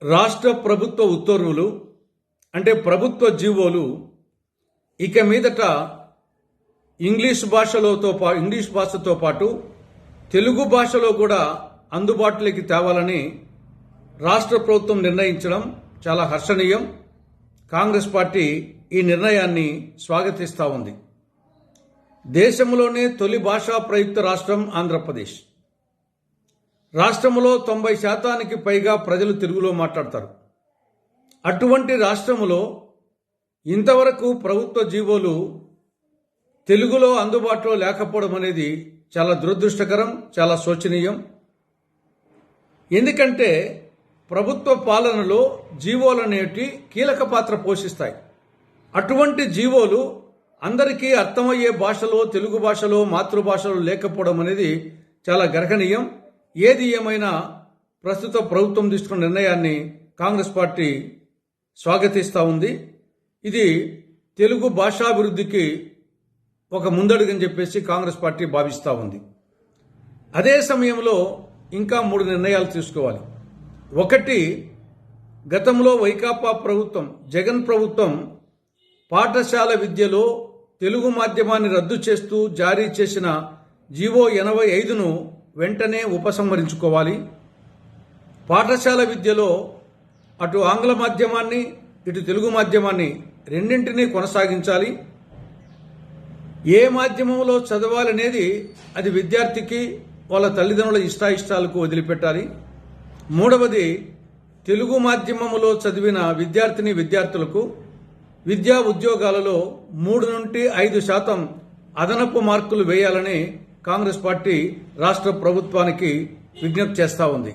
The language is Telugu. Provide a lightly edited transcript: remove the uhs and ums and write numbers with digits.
రాష్ట్ర ప్రభుత్వ ఉత్తర్వులు అంటే ప్రభుత్వ జీవోలు ఇక మీదట ఇంగ్లీష్ భాషతో పాటు తెలుగు భాషలో కూడా అందుబాటులోకి తేవాలని రాష్ట్ర ప్రభుత్వం నిర్ణయించడం చాలా హర్షణీయం. కాంగ్రెస్ పార్టీ ఈ నిర్ణయాన్ని స్వాగతిస్తూ ఉంది. దేశంలోనే తొలి భాషా ప్రయుక్త రాష్ట్రం ఆంధ్రప్రదేశ్. రాష్ట్రంలో 90% పైగా ప్రజలు తెలుగులో మాట్లాడతారు. అటువంటి రాష్ట్రంలో ఇంతవరకు ప్రభుత్వ జీవోలు తెలుగులో అందుబాటులో లేకపోవడం అనేది చాలా దురదృష్టకరం, చాలా శోచనీయం. ఎందుకంటే ప్రభుత్వ పాలనలో జీవోలు అనేవి కీలక పాత్ర పోషిస్తాయి. అటువంటి జీవోలు అందరికీ అర్థమయ్యే భాషలో, తెలుగు భాషలో, మాతృభాషలో లేకపోవడం అనేది చాలా గర్హనీయం. ఏది ఏమైనా ప్రస్తుత ప్రభుత్వం తీసుకున్న నిర్ణయాన్ని కాంగ్రెస్ పార్టీ స్వాగతిస్తూ ఉంది. ఇది తెలుగు భాషాభివృద్ధికి ఒక ముందడుగని చెప్పేసి కాంగ్రెస్ పార్టీ భావిస్తూ ఉంది. అదే సమయంలో ఇంకా 3 నిర్ణయాలు తీసుకోవాలి. ఒకటి, గతంలో వైకాపా ప్రభుత్వం, జగన్ ప్రభుత్వం పాఠశాల విద్యలో తెలుగు మాధ్యమాన్ని రద్దు చేస్తూ జారీ చేసిన జీవో 85ను వెంటనే ఉపసంహరించుకోవాలి. పాఠశాల విద్యలో అటు ఆంగ్ల మాధ్యమాన్ని, ఇటు తెలుగు మాధ్యమాన్ని రెండింటినీ కొనసాగించాలి. ఏ మాధ్యమంలో చదవాలనేది అది విద్యార్థికి, వాళ్ళ తల్లిదండ్రుల ఇష్టాయిష్టాలకు వదిలిపెట్టాలి. మూడవది, తెలుగు మాధ్యమములో చదివిన విద్యార్థులకు విద్యా ఉద్యోగాలలో 3 నుండి 5% అదనపు మార్కులు వేయాలని కాంగ్రెస్ పార్టీ రాష్ట్ర ప్రభుత్వానికి విజ్ఞప్తి చేస్తూ ఉంది.